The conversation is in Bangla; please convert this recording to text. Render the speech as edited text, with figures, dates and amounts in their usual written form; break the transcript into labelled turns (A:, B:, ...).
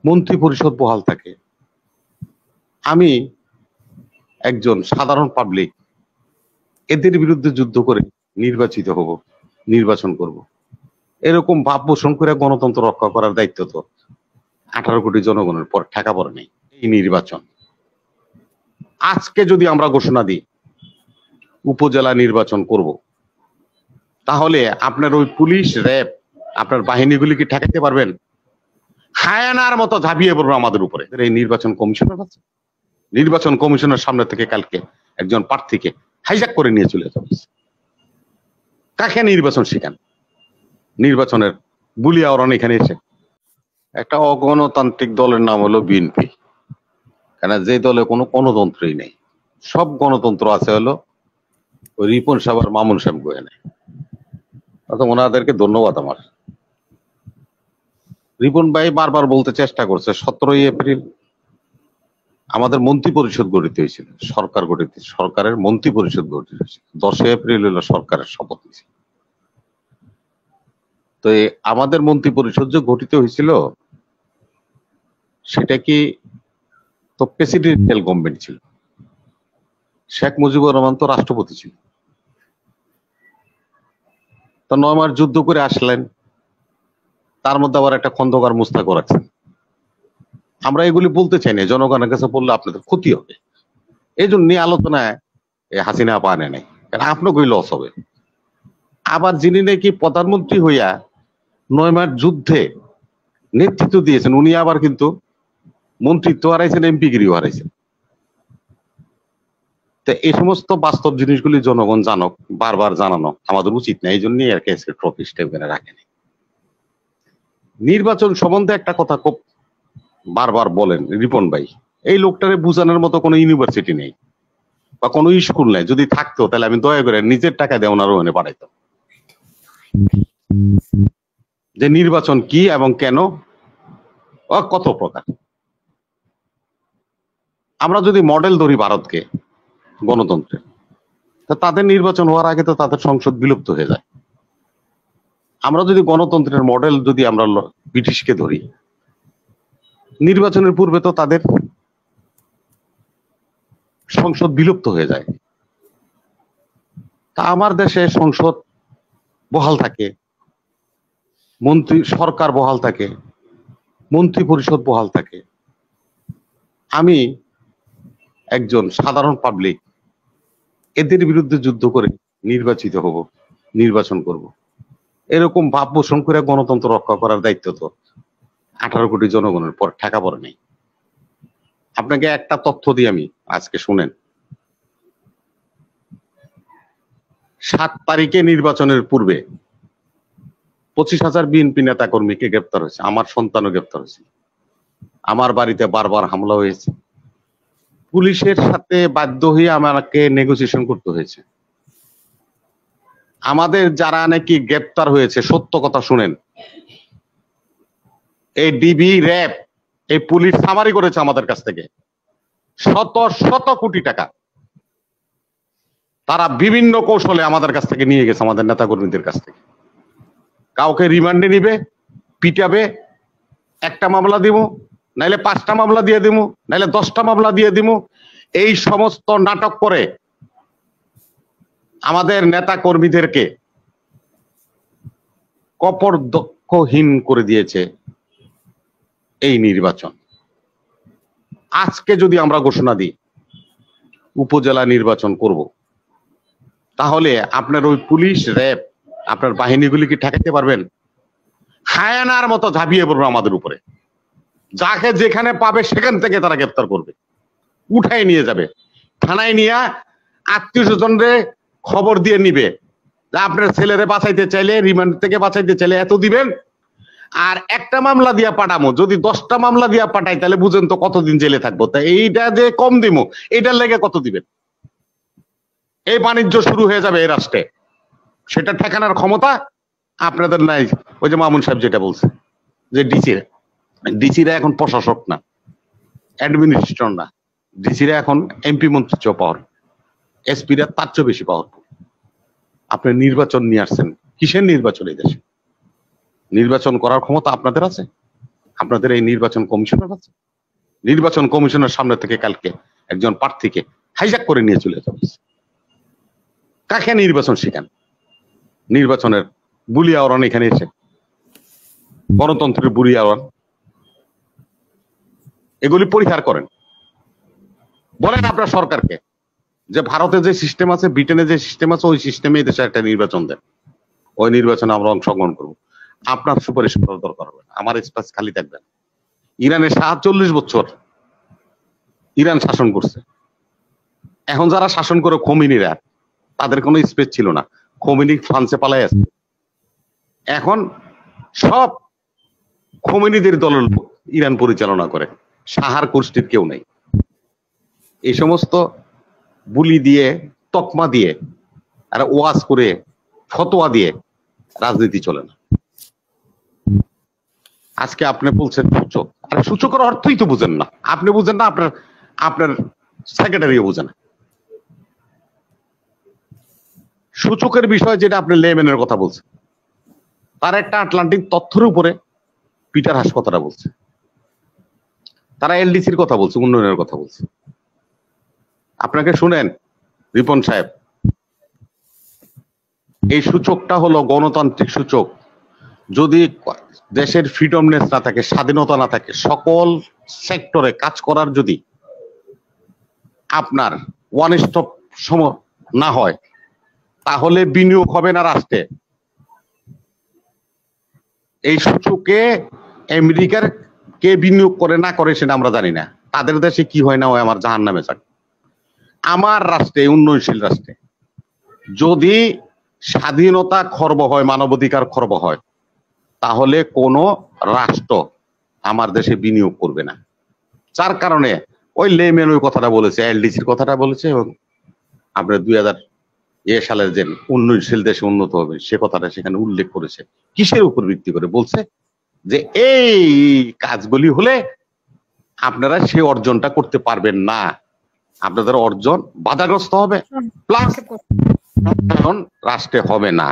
A: মন্ত্রী পরিষদ বহাল থাকে। আমি একজন সাধারণ পাবলিক, এদের বিরুদ্ধে যুদ্ধ করে নির্বাচিত হব, নির্বাচন করব, এরকম ভাব পোষণ করে গণতন্ত্র রক্ষা করার দায়িত্ব তো 18 কোটি জনগণের পর ঠেকা পড়ে নেই। এই নির্বাচন আজকে যদি আমরা ঘোষণা দিই উপজেলা নির্বাচন করব, তাহলে আপনার ওই পুলিশ, র্যাব, আপনার বাহিনীগুলি কি ঠেকাতে পারবেন? হায়ানার মতো ঝাঁপিয়ে পড়বে আমাদের উপরে। এই নির্বাচন কমিশনার আছে, নির্বাচন কমিশনের সামনে থেকে কালকে একজন প্রার্থীকে হাইজ্যাক করে নিয়ে চলে যাবে। কাকে নির্বাচন শিখান? নির্বাচনের বুলি আওরান এখানে এসে একটা অগণতান্ত্রিক দলের নাম হলো বিএনপি। কেন? যে দলে কোনো গণতন্ত্রই নেই, সব গণতন্ত্র আছে হলো ওই রিপন সাহেব আর মামুন সাহেব গোয়েনে। ওনাদেরকে ধন্যবাদ আমার। রিপন ভাই বারবার বলতে চেষ্টা করছে 17ই এপ্রিল আমাদের মন্ত্রী পরিষদ গঠিত হয়েছিল, সরকারের মন্ত্রী পরিষদ গঠিত হয়েছিল। 10 এপ্রিল হলো সরকারের শপথ নিয়েছিল। তো আমাদের মন্ত্রী পরিষদ যে গঠিত হয়েছিল সেটা কি তো প্রেসিডেন্সিয়াল গভর্নমেন্ট ছিল। শেখ মুজিবুর রহমান তো রাষ্ট্রপতি ছিল। তো 9 মাস যুদ্ধ করে আসলেন, তার মধ্যে আবার একটা খন্দকার মুস্তাক আছেন। আমরা এগুলি বলতে চাই না, জনগণের কাছে বললে আপনাদের ক্ষতি হবে। এই জন্য আলোচনায় হাসিনা পানে নাই, কারণ আপনাকেই লস হবে। আবার যিনি নাকি প্রধানমন্ত্রী হইয়া 9 মাস যুদ্ধে নেতৃত্ব দিয়েছেন, উনি আবার কিন্তু মন্ত্রিত্ব হারাইছেন, এমপিগিরিও হারাইছেন। তো এই সমস্ত বাস্তব জিনিসগুলি জনগণ জানক, বারবার জানানো আমাদের উচিত না। এই জন্যই আর কি ট্রফি স্টেপ করে রাখেনি। নির্বাচন সম্বন্ধে একটা কথা খুব বারবার বলেন রিপন ভাই, এই লোকটারে বুঝানোর মতো কোনো ইউনিভার্সিটি নেই বা কোনো স্কুল নেই। যদি থাকতো তাহলে আমি দয়া করে নিজের টাকা দিয়ে ওনার ওখানে পাঠাইতাম, যে নির্বাচন কি এবং কেন, কত প্রকার। আমরা যদি মডেল ধরি ভারতকে গণতন্ত্রে, তো তাদের নির্বাচন হওয়ার আগে তো তাদের সংসদ বিলুপ্ত হয়ে যায়। আমরা যদি গণতন্ত্রের মডেল যদি আমরা ব্রিটিশকে ধরি, নির্বাচনের পূর্বে তো তাদের সংসদ বিলুপ্ত হয়ে যায়। তা আমার দেশে সংসদ বহাল থাকে, সরকার বহাল থাকে, মন্ত্রী পরিষদ বহাল থাকে। আমি একজন সাধারণ পাবলিক, এদের বিরুদ্ধে যুদ্ধ করে নির্বাচিত হব, নির্বাচন করব, এরকম ভাব পোষণ করে গণতন্ত্র রক্ষা করার দায়িত্ব তো 18 কোটি জনগণের পর ঠেকা পড়ে নেই। আপনাকে একটা তথ্য দিই আমি আজকে, শুনেন। 7 তারিখে নির্বাচনের পূর্বে 25,000 বিএনপি নেতা কর্মীকে গ্রেপ্তার হয়েছে। আমার সন্তানও গ্রেপ্তার হয়েছে। আমার বাড়িতে বারবার হামলা হয়েছে। পুলিশের সাথে বাধ্য হয়ে আমাকে নেগোসিয়েশন করতে হয়েছে। আমাদের যারা নাকি গ্রেপ্তার হয়েছে, সত্য কথা শুনেন, এই ডিবি, র্যাব, এই পুলিশ সামারি করেছে আমাদের কাছ থেকে শত শত কোটি টাকা। তারা বিভিন্ন কৌশলে আমাদের কাছ থেকে নিয়ে গেছে, আমাদের নেতা কর্মীদের কাছ থেকে। কাউকে রিমান্ডে নিবে, পিটাবে, একটা মামলা দিব, নাইলে 5টা মামলা দিয়ে দিব, নাইলে 10টা মামলা দিয়ে দিব। এই সমস্ত নাটক করে আমাদের নেতা কর্মীদেরকে কপর্দক্ষহীন করে দিয়েছে এই নির্বাচন। আজকে যদি আমরা ঘোষণা দিই উপজেলা নির্বাচন করব, তাহলে আপনার ওই পুলিশ, র্যাব, আপনার বাহিনীগুলি কি ঠেকাতে পারবেন? হায়ানার মতো ঝাঁপিয়ে পড়বে আমাদের উপরে। যাকে যেখানে পাবে সেখান থেকে তারা গ্রেপ্তার করবে, উঠাই নিয়ে যাবে, থানায় নিয়ে আত্মীয় স্বজনরে খবর দিয়ে নিবে যে আপনার ছেলেরে বাঁচাইতে চাইলে, রিমান্ড থেকে বাঁচাইতে চাইলে এত দিবেন, আর একটা মামলা দিয়া পাঠামো। যদি 10টা মামলা দিয়া পাঠাই তাহলে বুঝেন তো কতদিন জেলে থাকবো। তা এইটা যে কম দিমো, এটার লেগে কত দিবেন? এই বাণিজ্য শুরু হয়ে যাবে এই রাষ্ট্রে। সেটা ঠেকানোর ক্ষমতা আপনাদের নাই। ওই যে মামুন সাহেব যেটা বলছে যে ডিসিরা এখন প্রশাসক না, অ্যাডমিনিস্ট্রেটর না, ডিসিরা এখন এমপি মন্ত্রী চেয়ে পাওয়ার, এসপিরা তার চেয়ে বেশি পাওয়ারফুল। আপনি নির্বাচন নিয়ে আসছেন, কিসের নির্বাচন? এই দেশে নির্বাচন করার ক্ষমতা আপনাদের আছে? আপনাদের এই নির্বাচন কমিশনার আছে, নির্বাচন কমিশনের সামনে থেকে কালকে একজন প্রার্থীকে হাইজ্যাক করে নিয়ে চলে যাবে। কাকে নির্বাচন শিখান? নির্বাচনের বুলি আওরান এখানে এসে, গণতন্ত্রের বুলি আওরান, এগুলি পরিহার করেন। বলেন আপনার সরকারকে যে ভারতে যে সিস্টেম আছে, ব্রিটেনে যে সিস্টেম আছে, ওই সিস্টেমে দেশে একটা নির্বাচন দেন, ওই নির্বাচনে আমরা অংশগ্রহণ করবো। আপনার সুপারিশ করার দরকার হবে না, আমার স্পেস খালি থাকবে না। ইরানের 47 বছর ইরান শাসন করছে, এখন যারা শাসন করে খোমেনিরা, তাদের কোনো স্পেস ছিল না। খোমেনি ফ্রান্সে পালাই আছে, এখন সব খোমেনিদের দলের লোক ইরান পরিচালনা করে, সাহার গোষ্ঠীর কেউ নেই। এই সমস্ত বুলি দিয়ে, তকমা দিয়ে আর ওয়াজ করে, ফতোয়া দিয়ে রাজনীতি চলে না। আজকে আপনি বলছেন সূচক, আর সূচকের অর্থই তো বুঝেন না। আপনি বুঝেন না, আপনার সেক্রেটারিও বুঝে না। সূচকের বিষয় যেটা আপনি লেমেনের কথা বলছেন, তার একটা আটলান্টিক তথ্যের উপরে পিটার হাস কথাটা বলছে, তারা এলডিসির কথা বলছে, উন্নয়নের কথা বলছে। আপনাকে শুনেন রিপন সাহেব, এই সূচকটা হলো গণতান্ত্রিক সূচক। যদি দেশের ফ্রিডমনেস না থাকে, স্বাধীনতা না থাকে, সকল সেক্টরে কাজ করার যদি আপনার ওয়ান স্টপ সময় না হয়, তাহলে বিনিয়োগ হবে না রাষ্ট্রে। এই সূচকে আমেরিকার কে বিনিয়োগ করে না করে সেটা আমরা জানি না, তাদের দেশে কি হয় না হয় আমার জাহান্নামে যাক। আমার রাষ্ট্রে, উন্নয়নশীল রাষ্ট্রে যদি স্বাধীনতা খর্ব হয়, মানবাধিকার খর্ব হয়, তাহলে কোন রাষ্ট্র আমার দেশে বিনিয়োগ করবে না। যার কারণে ওই লেমেন ওই কথাটা বলেছে, এলডিসির কথাটা বলেছে, এবং আপনার 2000 সালের যে উন্নয়নশীল দেশে উন্নত হবে সে কথাটা সেখানে উল্লেখ করেছে। কিসের উপর ভিত্তি করে বলছে? যে এই কাজগুলি হলে আপনারা সে অর্জনটা করতে পারবেন না, আপনাদের অর্জন বাধাগ্রস্ত হবে, প্লাস রাষ্ট্রে হবে না।